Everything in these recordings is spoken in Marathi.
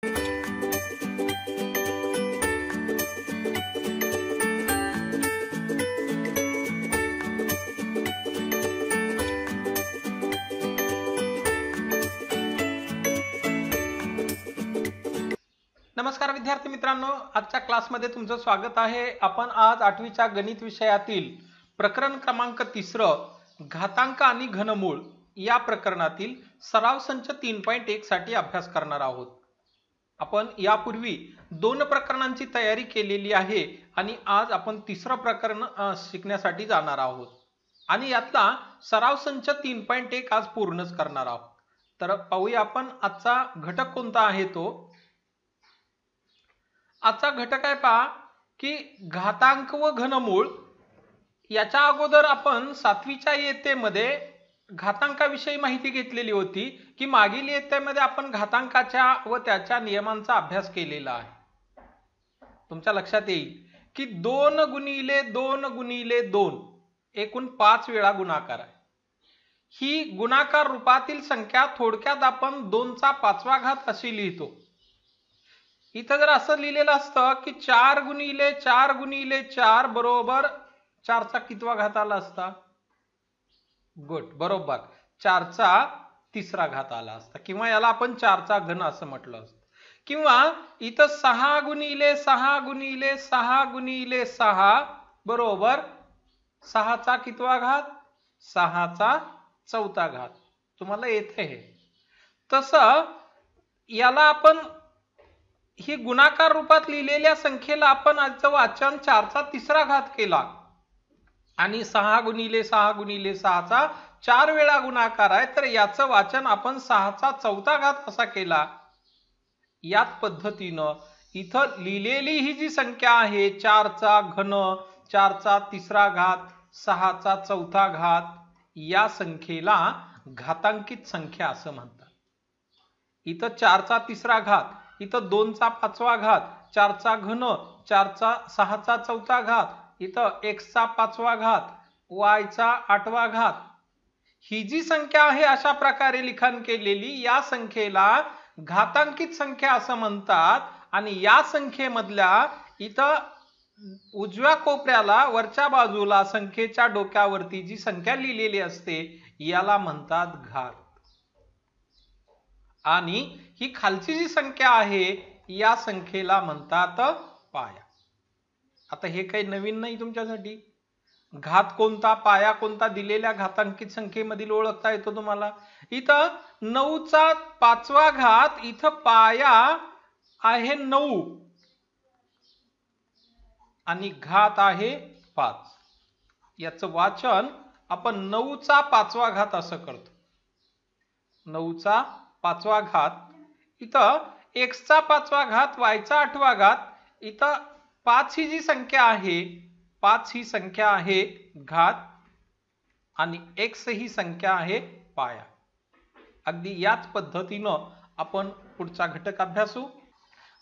नमस्कार विद्यार्थी मित्रांनो, आजच्या क्लासमध्ये तुमचं स्वागत आहे। आपण आज 8वीच्या गणित विषयातील प्रकरण क्रमांक 3 घातांक आणि घनमूळ या प्रकरणातील सराव संच 3.1 साठी अभ्यास करणार आहोत। आपण यापूर्वी 2 प्रकरणांची तयारी केलेली आहे आणि आज आपण 3रं प्रकरण शिकण्यासाठी जाणार आहोत आणि यातला सराव संच 3.1 आज पूर्णच करणार आहोत। तर पाहूया आपण आजचा घटक कोणता आहे तो। आजचा घटक आहे पहा की घातांक व घनमूळ। याच्या अगोदर आपण 7वीच्या इयत्तेमध्ये घातांकाविषयी माहिती घेतलेली होती की मागील इयत्तेमध्ये आपण घातांकाच्या व त्याच्या नियमांचा अभ्यास केलेला आहे। तुमच्या लक्षात येईल की 2 गुणिले 2 गुणिले 2 एकूण 5 वेळा गुणाकार आहे। ही गुणाकार रूपातील संख्या थोडक्यात आपण 2 चा 5वा घात अशी लिहितो। इथं जर असं लिहिलेलं असतं की 4 गुणिले 4 गुणिले 4 बरोबर 4 चा कितवा घात आला असता? गुड, बरोबर 4 चा 3रा घात आला असता किंवा याला आपण 4 चा घन असं म्हटलं असतं। किंवा इथं 6 गुणिले 6 गुणिले 6 गुणिले 6 बरोबर 6 चा कितवा घात? 6 चा 4था घात। तुम्हाला येते हे तसं याला आपण ही गुणाकार रूपात लिहिलेल्या संख्येला आपण आजचं वाचन 4 चा 3रा घात केला आणि 6 गुणिले 6 गुणिले 6 चा 4 वेळा गुणाकार आहे, तर याचं वाचन आपण 6 चा 4था घात असा केला। याच पद्धतीनं इथं लिहिलेली ही जी संख्या आहे 4 चा घन 4 चा 3रा घात 6 चा 4था घात या संख्येला घातांकित संख्या असं म्हणतात। इथं 4 चा 3रा घात, इथं 2 चा 5वा घात, 4 चा घन 4 चा 6 चा 4था घात, इथं x चा 5वा घात, y चा 8वा घात। ही जी संख्या आहे अशा प्रकारे लिखाण केलेली या संख्येला घातांकित संख्या असं म्हणतात। आणि या संख्येमधल्या इथं उजव्या कोपऱ्याला वरच्या बाजूला संख्येच्या डोक्यावरती जी संख्या लिहिलेली असते याला म्हणतात घात आणि ही खालची जी संख्या आहे या संख्येला म्हणतात पाया। आता हे काही नवीन नाही तुमच्यासाठी। घात कोणता पाया कोणता दिलेल्या घातांकित संख्येमधील ओळखता येतो तुम्हाला। इथं 9 चा 5वा घात, इथं पाया आहे 9 आणि घात आहे 5। याचं वाचन आपण 9 चा 5वा घात असं करतो। 9 चा 5वा घात, इथं x चा 5वा घात, y चा 8वा घात, इथं 5 ही जी संख्या आहे 5 ही संख्या आहे घात आणि x ही संख्या आहे पाया। अगदी याच पद्धतीनं आपण पुढचा घटक अभ्यासू।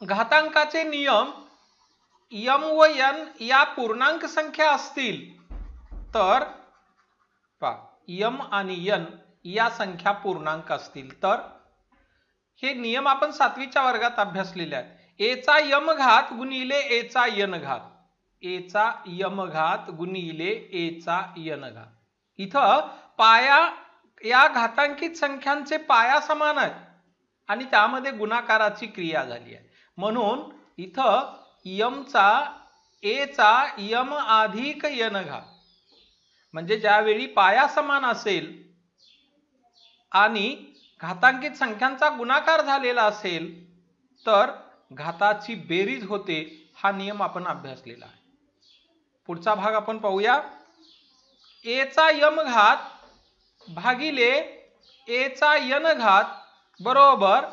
घातांकाचे नियम m व n या पूर्णांक संख्या असतील तर m आणि n या संख्या पूर्णांक असतील तर हे नियम आपण 7वीच्या वर्गात अभ्यासलेले आहेत। a चा m घात गुणिले a चा n घात, a चा m घात गुणिले a चा n घात। इथं पाया या घातांकित संख्यांचे पाया समान आहेत आणि त्यामध्ये गुणाकाराची क्रिया झाली आहे म्हणून इथं m चा a चा m अधिक n घात म्हणजे ज्यावेळी पाया समान असेल आणि घातांकित संख्यांचा गुणाकार झालेला असेल तर घाताची बेरीज होते। हा नियम आपण अभ्यासलेला आहे। पुढचा भाग आपण पाहूया। a चा m घात भागिले a चा n घात बरोबर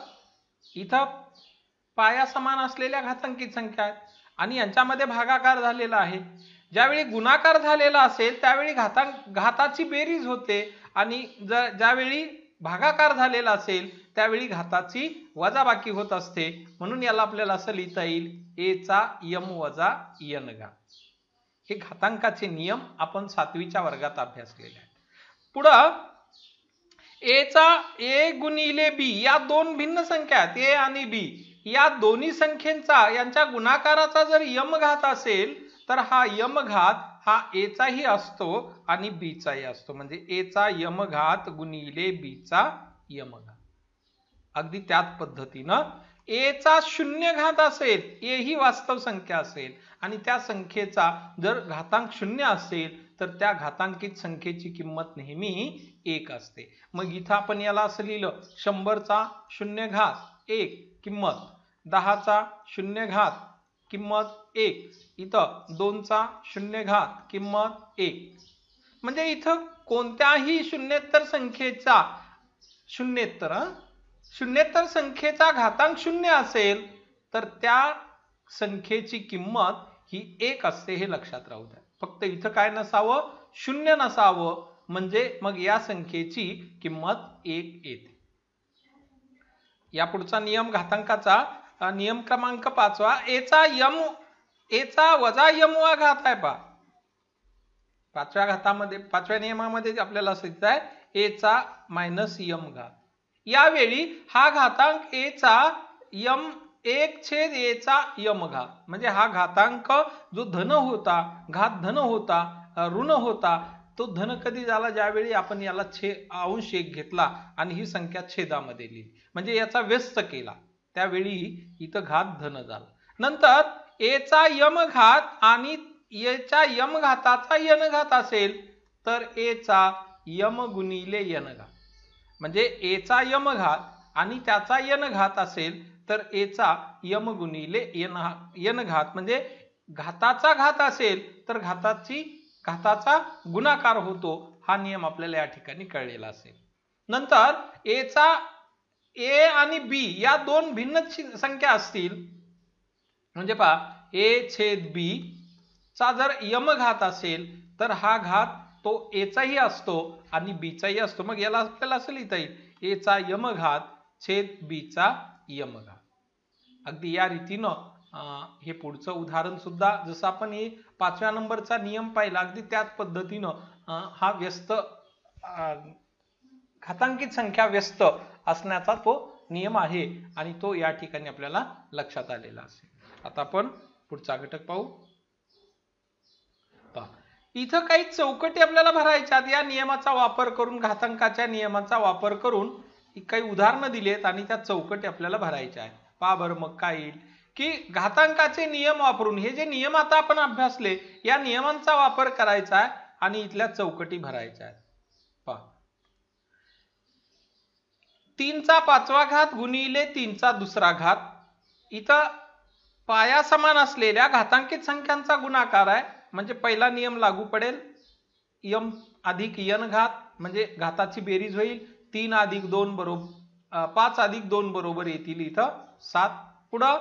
इथं पाया समान असलेल्या घातांकित संख्या आहेत आणि यांच्यामध्ये भागाकार झालेला आहे। ज्यावेळी गुणाकार झालेला असेल त्यावेळी घाताची बेरीज होते आणि ज्यावेळी भागाकार झालेला असेल त्यावेळी घाताची वजाबाकी होत असते म्हणून याला आपल्याला असं लिहिता येईल a चा m वजा n घात। हे घातांकाचे नियम आपण 7वीच्या वर्गात अभ्यासलेले आहेत। पुढं a चा a गुणिले b या दोन भिन्न संख्या आहेत a आणि b या दोन्ही संख्येचा यांच्या गुणाकाराचा जर यम घात असेल तर हा यम घात हा a चाही असतो आणि b चाही असतो, म्हणजे a चा यम घात गुणिले b चा यम घात. अगदी त्याच पद्धतीनं a चा शून्य घात असेल, a ही वास्तव संख्या असेल आणि त्या संख्येचा जर घातांक शून्य असेल तर त्या घातांकित संख्येची किंमत नेहमी 1 असते. मग इथं आपण याला असं लिहिलं 100 चा शून्य घात 1 किंमत, 10 चा शून्य घात किंमत 1, इथं 2 चा शून्य घात किंमत 1. म्हणजे इथं कोणत्याही शून्येतर संख्येचा शून्येतर संख्येचा घातांक शून्य असेल तर त्या संख्येची किंमत ही 1 असते, हे लक्षात राहू द्या. फक्त इथं काय नसावं, शून्य नसावं, म्हणजे मग या संख्येची किंमत 1 येते. या पुढचा नियम घातांकाचा नियम क्रमांक 5वा, a चा वजा यम वा घात आहे पहा. पाचव्या नियमामध्ये आपल्याला असं दिसत आहे a चा मायनस यम घात. यावेळी हा घातांक a चा यम 1/a चा यम घात, म्हणजे हा घातांक जो धन होता, घात धन होता, ऋण होता, तो धन कधी झाला, ज्यावेळी आपण याला अंश 1 घेतला आणि ही संख्या छेदामध्ये लिहिली, म्हणजे याचा व्यस्त केला, त्यावेळी इथं घात धन झाला. नंतर a चा यम घात आणि a च्या यम घाताचा यन घात असेल तर a चा यम गुणिले यन घात, म्हणजे a चा यम घात आणि त्याचा यन घात असेल तर a चा यम गुणिले यन घात, म्हणजे घाताचा घात असेल तर घाताचा गुणाकार होतो. हा नियम आपल्याला या ठिकाणी कळलेला असेल. नंतर a आणि b या दोन भिन्न संख्या असतील, म्हणजे पहा a/b चा जर यम घात असेल तर हा घात तो a चाही असतो आणि b चाही असतो. मग याला आपल्याला असं लिहिता येईल a चा यम घात छेद b चा यम घात. अगदी या रीतीनं हे पुढचं उदाहरण सुद्धा जसं आपण हे 5व्या नंबरचा नियम पाहिला, अगदी त्याच पद्धतीनं हा व्यस्त घातांकित संख्या व्यस्त असण्याचा तो नियम आहे आणि तो या ठिकाणी आपल्याला लक्षात आलेला असेल. आता आपण पुढचा घटक पाहू. इथं काही चौकटी आपल्याला भरायच्या, या नियमाचा वापर करून, घातांकाच्या नियमाचा वापर करून काही उदाहरणं दिलेत आणि त्या चौकटी आपल्याला भरायच्या आहेत. पहा बरं मग काय येईल की घातांकाचे नियम वापरून, हे जे नियम आता आपण अभ्यासले या नियमांचा वापर करायचा आहे आणि इथल्या चौकटी भरायच्या आहेत. पहा 3 चा 5वा घात गुणिले 3 चा 2रा घात. इथं पाया समान असलेल्या घातांकित संख्यांचा गुणाकार आहे, म्हणजे पहिला नियम लागू पडेल, यम अधिक यन घात, म्हणजे घाताची बेरीज होईल 3 अधिक 2 बरोबर 5 अधिक 2 बरोबर येतील इथं 7. पुढं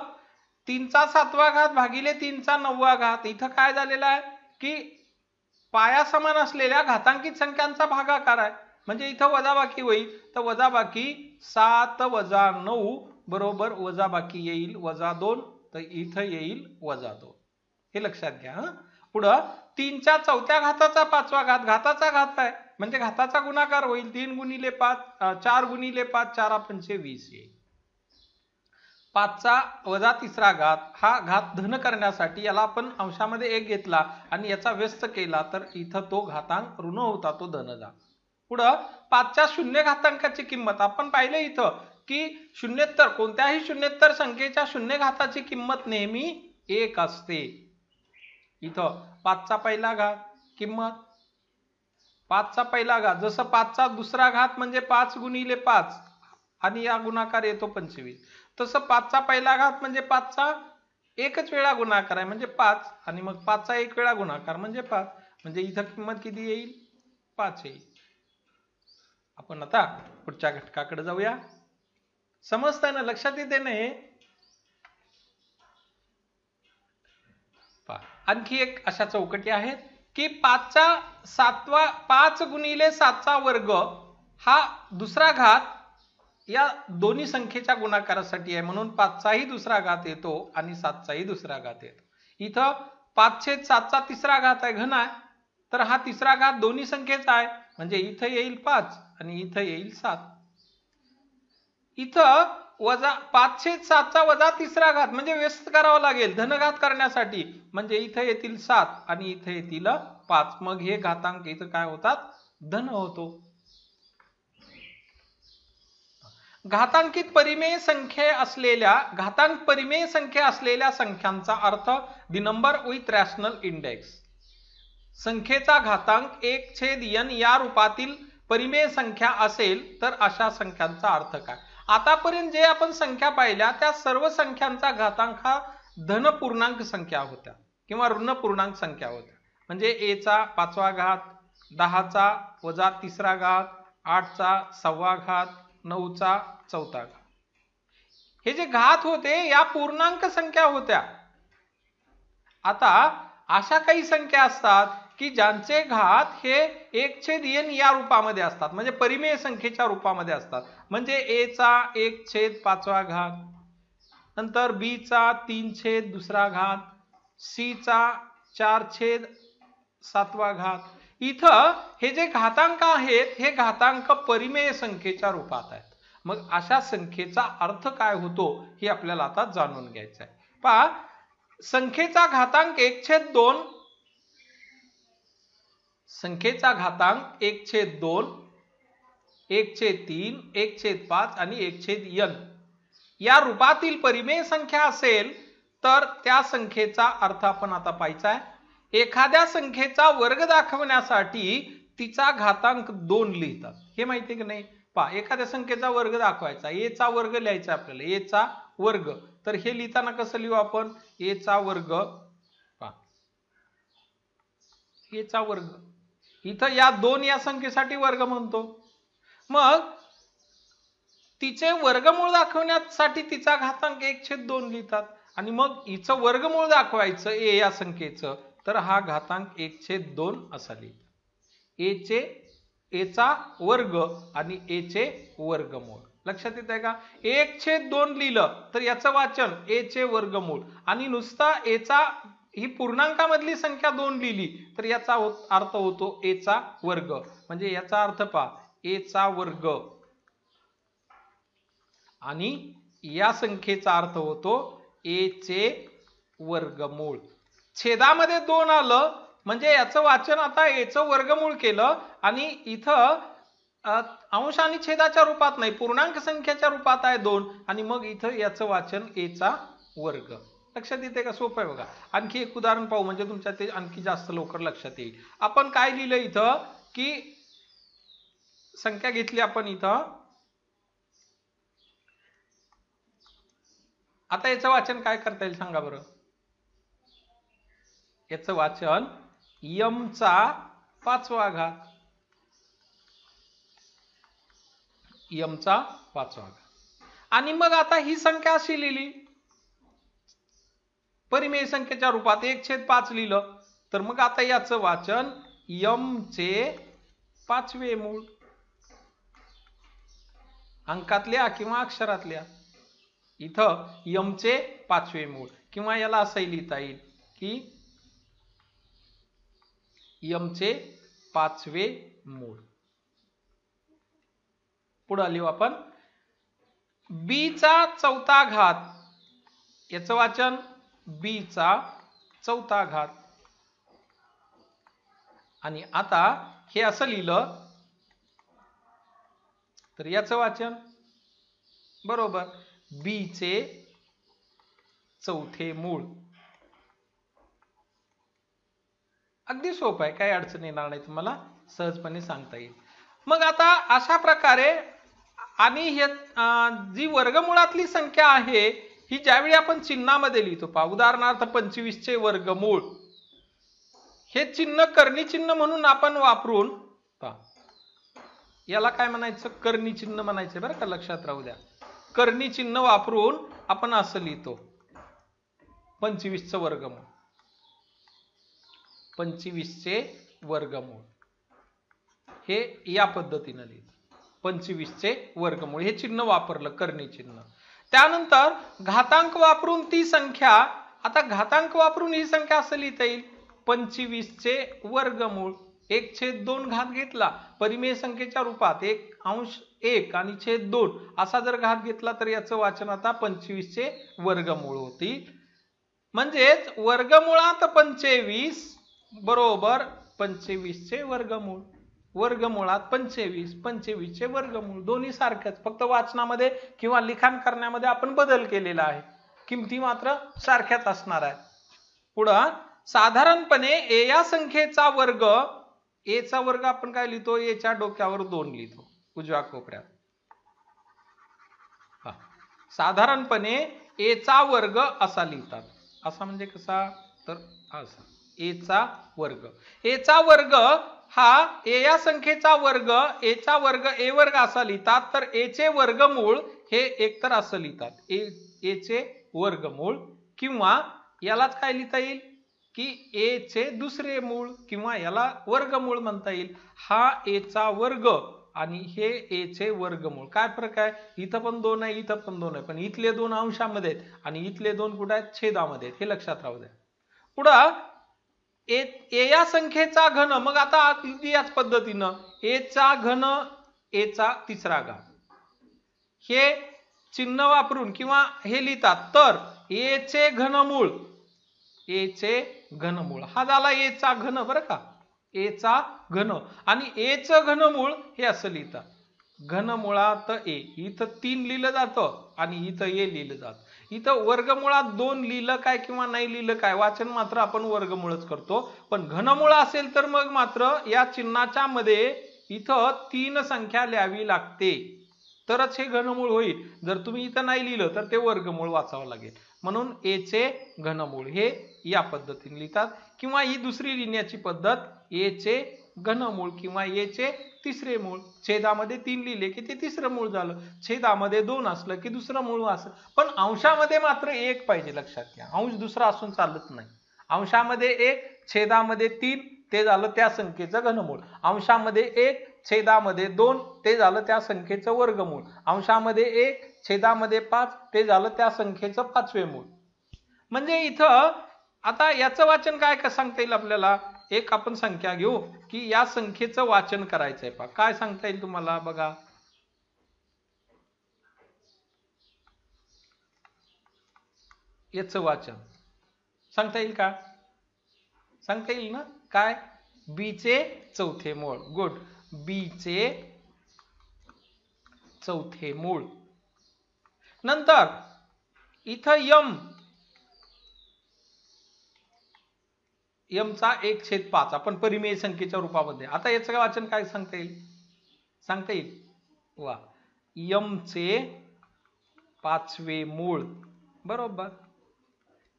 3 चा 7वा घात भागिले 3 चा 9वा घात. इथं काय झालेलं आहे की पाया समान असलेल्या घातांकित संख्यांचा भागाकार आहे, म्हणजे इथं वजाबाकी होईल, तर वजाबाकी 7 वजा 9 बरोबर वजाबाकी येईल -2, तर इथं येईल -2. हे लक्षात घ्या. पुढं 3 च्या 4थ्या घाताचा 5वा घात, घाताचा घात आहे म्हणजे घाताचा गुणाकार होईल 3 गुणिले 5 4 गुणिले 5 4 पंचे 20 येईल. 5 चा वजा 3रा घात, हा घात धन करण्यासाठी याला आपण अंशामध्ये 1 घेतला आणि याचा व्यस्त केला तर इथं तो घातांक ऋण होता, तो धन झाला. पुढं 5 च्या शून्य घातांकाची किंमत आपण पाहिलं इथं की कोणत्याही शून्येतर संख्येच्या शून्य घाताची किंमत नेहमी 1 असते. इथं 5 चा पहिला घात किंमत 5 चा पहिला घात, जसं 5 चा 2रा घात म्हणजे 5 गुणिले 5 आणि या गुणाकार येतो 25, तसं 5 चा पहिला घात म्हणजे 5 चा एकच वेळा गुणाकार आहे म्हणजे 5 आणि मग 5 चा एक वेळा गुणाकार म्हणजे 5, म्हणजे इथं किंमत किती येईल 5 येईल. आपण आता पुढच्या घटकाकडे जाऊया. समजतंय ना, लक्षात येते ना हे. आणखी एक अशा चौकटी आहेत की 5 चा 7वा 5 गुणिले 7 चा वर्ग हा 2रा घात या दोन्ही संख्येच्या गुणाकारासाठी आहे, म्हणून 5 चाही 2रा घात येतो आणि 7 चाही 2रा घात येतो. इथं 5/7 चा 3रा घात आहे, घन आहे, तर हा 3रा घात दोन्ही संख्येचा आहे, म्हणजे इथं येईल 5 आणि इथं येईल 7. इथं वजा 5/7 वजा तिसरा घात म्हणजे व्यस्त करावा लागेल धनघात करण्यासाठी, म्हणजे इथे येतील 7 आणि इथे येतील 5. मग हे घातांक इथं काय होतात, धन होतो. घातांकित परिमेय संख्या असलेल्या घातांक परिमेय संख्या असलेल्या संख्यांचा earth the number with rational index. संख्येचा घातांक 1/n या रूपातील परिमेय संख्या असेल तर अशा संख्यांचा अर्थ काय. आतापर्यंत जे आपण संख्या पाहिल्या त्या सर्व संख्यांचा घातांक हा धन पूर्णांक संख्या होत्या किंवा ऋण पूर्णांक संख्या होत्या. म्हणजे a चा 5वा घात, 10 चा वजा तिसरा घात, 8 चा 6वा घात, 9 चा 4था घात. हे जे घात होते या पूर्णांक संख्या होत्या. आता अशा काही संख्या असतात की ज्यांचे घात हे 1/n या रूपामध्ये असतात, म्हणजे परिमेय संख्येच्या रूपामध्ये असतात. म्हणजे a चा 1/5वा घात, नंतर b चा 3/2रा घात, c चा 4/7वा घात. इथं हे जे घातांक आहेत हे घातांक परिमेय संख्येच्या रूपात आहेत. मग अशा संख्येचा अर्थ काय होतो हे आपल्याला आता जाणून घ्यायचं आहे. पहा, संख्येचा घातांक 1/2, संख्येचा घातांक 1/2, 1/3, 1/5 आणि 1/n या रूपातील परिमेय संख्या असेल तर त्या संख्येचा अर्थ आपण आता पाहायचा आहे. एखाद्या संख्येचा वर्ग दाखवण्यासाठी तिचा घातांक 2 लिहितात. हे माहिती की नाही. पहा, एखाद्या संख्येचा वर्ग दाखवायचा, a चा वर्ग लिहायचा आपल्याला, a चा वर्ग. तर हे लिहिताना कसं लिहू आपण, a चा वर्ग, पहा a चा वर्ग. इथं या 2 या संख्येसाठी वर्ग म्हणतो. मग तिचे वर्गमूळ दाखवण्यासाठी तिचा घातांक 1/2 लिहितात आणि मग हिचं वर्गमूळ दाखवायचं a या संख्येचं, तर हा घातांक 1/2 असा लिहितात. a चा वर्ग आणि a चे वर्गमूळ. लक्षात येत आहे का. 1/2 लिहिलं तर याचं वाचन a चे वर्गमूळ, आणि नुसता a चा ही पूर्णांकामधली संख्या 2 लिहिली तर याचा अर्थ होतो a चा वर्ग. म्हणजे याचा अर्थ पहा, a चा वर्ग आणि या संख्येचा अर्थ होतो a चे वर्गमूळ. छेदामध्ये 2 आलं म्हणजे याचं वाचन आता a चं वर्गमूळ केलं, आणि इथं अंश आणि छेदाच्या रूपात नाही, पूर्णांक संख्येच्या रूपात आहे 2, आणि मग इथं याचं वाचन a चा वर्ग. लक्षात येते का. सोपं आहे बघा. आणखी एक उदाहरण पाहू म्हणजे तुमच्या ते आणखी जास्त लवकर लक्षात येईल. आपण काय लिहिलं इथं की संख्या घेतली आपण इथं. आता याचं वाचन काय करता येईल सांगा बरं. याचं वाचन m चा 5वा घात, m चा 5वा घात. आणि मग आता ही संख्या अशी लिहिली परिमेय संख्येच्या रूपात 1/5 लिहिलं, तर मग आता याचं वाचन m चे 5वे मूळ. अंकातल्या किंवा अक्षरातल्या. इथं m चे 5वे मूळ, किंवा याला असंही लिहिता येईल की m चे 5वे मूळ. पुढे लिहू आपण b चा 4था घात, याचं वाचन b चा 4था घात. आणि आता हे असं लिहिलं तर याचं वाचन बरोबर b चे 4थे मूळ. अगदी सोपं आहे, काही अडचण येणार नाही, तुम्हाला सहजपणे सांगता येईल. मग आता अशा प्रकारे, आणि हे जी वर्गमुळातली संख्या आहे ही ज्यावेळी आपण चिन्हामध्ये लिहितो, पहा उदाहरणार्थ 25 चे वर्गमूळ, हे चिन्ह कर्णी चिन्ह म्हणून आपण वापरून, पहा याला काय म्हणायचं, कर्णी चिन्ह म्हणायचं बरं का, लक्षात राहू द्या. कर्णी चिन्ह वापरून आपण असं लिहितो 25 चं वर्गमूळ, 25 चे वर्गमूळ हे या पद्धतीने लिहितो. 25 चे वर्गमूळ हे चिन्ह वापरलं, कर्णी चिन्ह. त्यानंतर घातांक वापरून ती संख्या, आता घातांक वापरून ही संख्या असं लिहिता येईल 25 चे वर्गमूळ. 1/2 घात घेतला परिमेय संख्येच्या रूपात, एक अंश 1 आणि छेद 2 असा जर घात घेतला तर याचं वाचन आता 25 चे वर्गमूळ होतील. म्हणजेच वर्गमुळात 25 बरोबर 25 चे वर्गमूळ. वर्गमुळात 25 25 चे वर्गमूळ दोन्ही सारखेच, फक्त वाचनामध्ये किंवा लिखाण करण्यामध्ये आपण बदल केलेला आहे. किमती मात्र सारख्याच असणार आहेत. पुढं साधारणपणे ए या संख्येचा वर्ग, ए चा वर्ग आपण काय लिहितो, ए च्या डोक्यावर 2 लिहितो उजव्या कोपऱ्यात. साधारणपणे ए चा वर्ग असा लिहितात. असा म्हणजे कसा, तर असा ए चा वर्ग. ए चा वर्ग हा ए या संख्येचा वर्ग, ए चा वर्ग ए वर्ग असा लिहितात. तर ए चे वर्गमूळ हे एकतर असं लिहितात, ए चे वर्गमूळ, किंवा यालाच काय लिहिता येईल की ए चे दुसरे मूळ, किंवा याला वर्गमूळ म्हणता येईल. हा ए चा वर्ग आणि हे ए चे वर्गमूळ. काय फरक आहे, इथं पण 2 आहे, इथं पण 2 आहे, पण इथले 2 अंशामध्ये आहेत आणि इथले 2 कुठे आहेत, छेदामध्ये आहेत, हे लक्षात राहू द्या. पुढं ए या संख्येचा घन, मग आता याच पद्धतीनं ए चा घन, ए चा तिसरा घात, हे चिन्ह वापरून किंवा हे लिहितात. तर ए चे घनमूळ, ए चे घनमूळ हा झाला ए चा घन बरं का, ए चा घन. आणि ए चं घनमूळ हे असं लिहितात, घनमुळात ए. इथं 3 लिहिलं जातं आणि इथं ए लिहिलं जातं. इथं वर्गमुळात 2 लिहिलं काय किंवा नाही लिहिलं काय, वाचन मात्र आपण वर्गमूळच करतो. पण घनमूळ असेल तर मग मात्र या चिन्हाच्या मध्ये इथं 3 संख्या लिहावी लागते, तरच हे घनमूळ होईल. जर तुम्ही इथं नाही लिहिलं तर ते वर्गमूळ वाचावं लागेल. म्हणून ए चे घनमूळ हे या पद्धतीने लिहितात. किंवा ही दुसरी लिहिण्याची पद्धत, ए चे घनमूळ किंवा ए चे तिसरे मूळ. छेदामध्ये 3 लिहिले की ते तिसरं मूळ झालं, छेदामध्ये 2 असलं की दुसरं मूळ असं. पण अंशामध्ये मात्र 1 पाहिजे, लक्षात घ्या. अंश दुसरा असून चालत नाही. अंशामध्ये 1, छेदामध्ये 3 ते झालं त्या संख्येचं घनमूळ. अंशामध्ये 1, छेदामध्ये 2 ते झालं त्या संख्येचं वर्गमूळ. अंशामध्ये 1, छेदामध्ये 5 ते झालं त्या संख्येचं 5वे मूळ. म्हणजे इथं आता याचं वाचन काय सांगता येईल आपल्याला, एक आपण संख्या घेऊ की या संख्येचं वाचन करायचंय. पहा काय सांगता येईल तुम्हाला, बघा. याचं वाचन सांगता येईल का, सांगता येईल ना. काय, बी चे चौथे मूळ. गुड, बी चे चौथे मूळ. नंतर इथं यम चा 1/5 आपण परिमेय संख्येच्या रूपामध्ये. आता याचं वाचन काय सांगता येईल, सांगता येईल. वा, यम चे 5वे मूळ. बरोबर.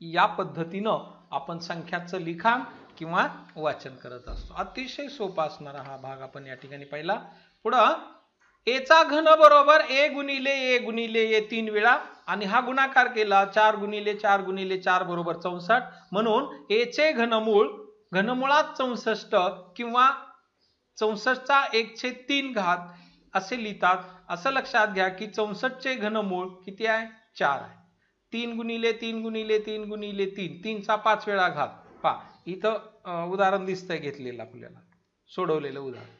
या पद्धतीनं आपण संख्याचं लिखाण किंवा वाचन करत असतो. अतिशय सोपा असणारा हा भाग आपण या ठिकाणी पाहिला. पुढं ए चा घन बरोबर ए गुणिले ए गुणिले ए 3 वेळा, आणि हा गुणाकार केला 4 गुणिले 4 गुणिले 4 बरोबर 64. म्हणून ए चे घनमूळ, घनमुळात 64 किंवा 64 चा 1/3 घात असे लिहितात. असं लक्षात घ्या की 64 चे घनमूळ किती आहे, 4 आहे. 3 गुणिले 3 गुणिले 3 गुणिले 3, 3 चा 5 वेळा घात. पहा इथं उदाहरण दिसतंय घेतलेलं आपल्याला, सोडवलेलं उदाहरण.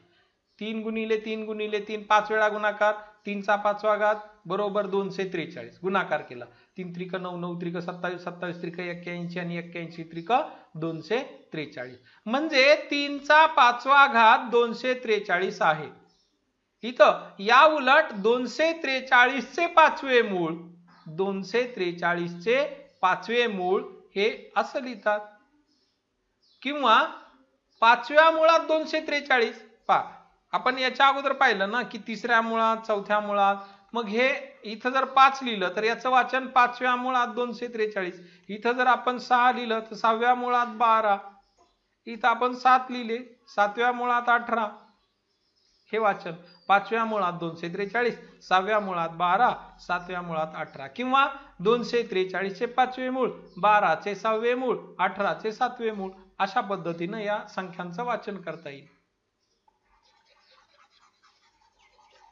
3 गुणिले 3 गुणिले 3 5 वेळा गुणाकार, 3 चा 5वा घात बरोबर 243. गुणाकार केला, 3 त्रिक 9, 9 त्रिक 27, 27 त्रिक 81 आणि 81 त्रिक 243. म्हणजे 3 चा 5वा घात 243 आहे. इथं या उलट 243 चे 5वे मूळ, 243 चे 5वे मूळ हे असं लिहितात. किंवा 5व्या मुळात 243. पहा आपण याच्या अगोदर पाहिलं ना की तिसऱ्या मुळात, चौथ्या मुळात, मग हे इथं जर 5 लिहिलं तर याचं वाचन 5व्या मुळात 243. इथं जर आपण 6 लिहिलं तर 6व्या मुळात 12. इथं आपण 7 लिहिले 7व्या मुळात 18. हे वाचन 5व्या मुळात 243, 6व्या मुळात 12, 7व्या मुळात 18. किंवा 243 चे 5वे मूळ, 12 चे 6वे मूळ, 18 चे 7वे मूळ. अशा पद्धतीनं या संख्यांचं वाचन करता येईल.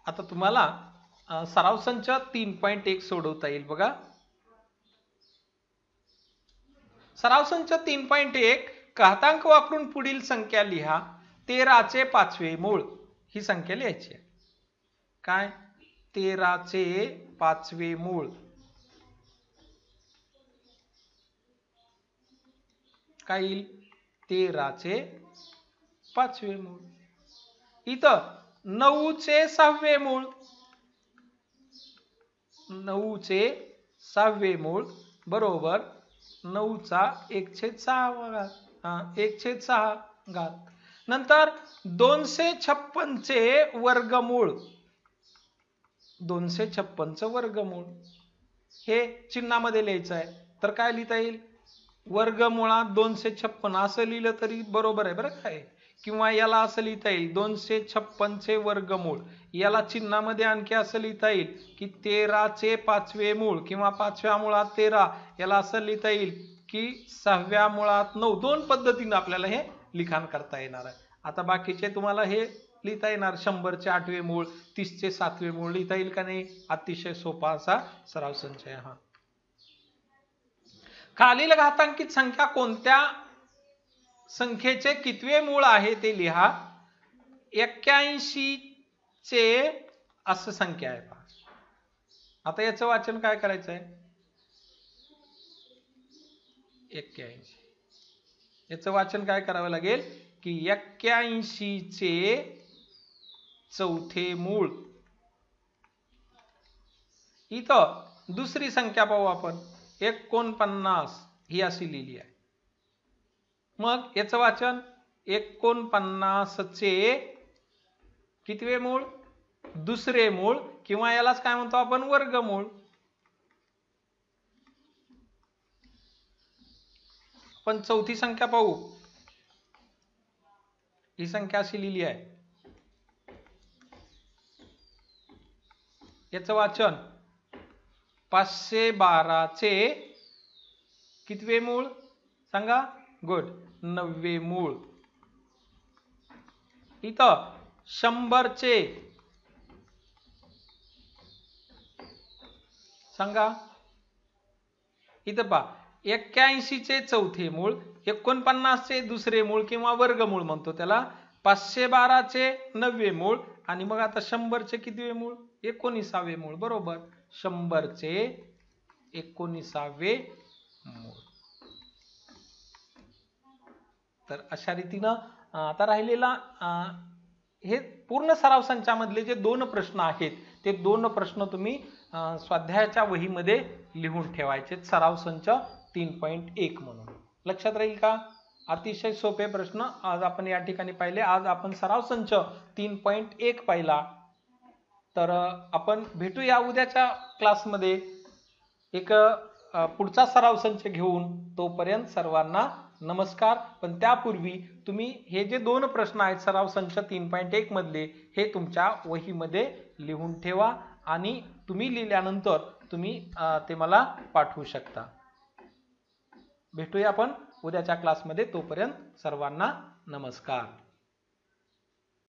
आता तुम्हाला सराव संच 3.1 सोडवता येईल. बघा, सराव संच 3.1 घातांक वापरून पुढील संख्या लिहा. 13 चे 5वे मूळ ही संख्या लिहायची आहे. काय 13चे 5वे मूळ. काय येईल 13चे 5वे मूळ. इथं 9चे 6वे मूळ. 9चे 6वे मूळ बरोबर 9चा 1/6 घात. 1/6 घात. नंतर 256चे वर्गमूळ. 256चं वर्गमूळ हे चिन्हामध्ये लिहायचं आहे. तर काय लिहिता येईल वर्गमुळात 256 असं लिहिलं तरी बरोबर आहे बरं काय. किंवा याला असं लिहिता येईल 256चे वर्गमूळ. याला चिन्हामध्ये आणखी असं लिहिता येईल की 13चे 5वे मूळ किंवा 5व्या मुळात 13. याला असं लिहिता येईल की 6व्या मुळात 9. दोन पद्धतीने आपल्याला हे लिखाण करता येणार आहे. आता बाकीचे तुम्हाला हे लिहिता येणार 100चे 8वे मूळ 30चे 7वे मूळ लिहिता येईल का नाही. अतिशय सोपा असा सराव संच आहे हा. खालील घातांकित संख्या कोणत्या संख्येचे कितवे मूळ आहे ते लिहा. 81चे असं संख्या आहे पहा. आता याचं वाचन काय करायचं आहे 81. याचं वाचन काय करावं लागेल की 81चे चौथे मूळ. इथं दुसरी संख्या पाहू आपण 49 ही अशी लिहिली आहे. मग याचं वाचन 49चे कितवे मूळ दुसरे मूळ किंवा यालाच काय म्हणतो आपण वर्गमूळ. पण चौथी संख्या पाहू. ही संख्या अशी लिहिली आहे. याचं वाचन 512चे कितवे मूळ सांगा गुड 9वे मूळ. इथं 100चे सांगा. इथं पहा 81चे चौथे मूळ 49चे दुसरे मूळ किंवा वर्गमूळ म्हणतो त्याला. 512चे 9वे मूळ आणि मग आता 100चे कितवे मूळ 19वे मूळ बरोबर 100चे 19वे मूळ. तर अशा रीतीनं आता राहिलेला हे पूर्ण सराव संचामधले जे 2 प्रश्न आहेत ते 2 प्रश्न तुम्ही स्वाध्यायाच्या वहीमध्ये लिहून ठेवायचे. सराव संच 3.1 म्हणून लक्षात राहील का. अतिशय सोपे प्रश्न आज आपण या ठिकाणी पाहिले. आज आपण सराव संच 3.1 पाहिला. तर आपण भेटूया उद्याच्या क्लासमध्ये एक पुढचा सराव संच घेऊन. तोपर्यंत सर्वांना नमस्कार. पण त्यापूर्वी तुम्ही हे जे 2 प्रश्न आहेत सराव संच 3.1 मधले हे तुमच्या वहीमध्ये लिहून ठेवा आणि तुम्ही लिहिल्यानंतर तुम्ही ते मला पाठवू शकता. भेटूया आपण उद्याच्या क्लासमध्ये. तोपर्यंत सर्वांना नमस्कार.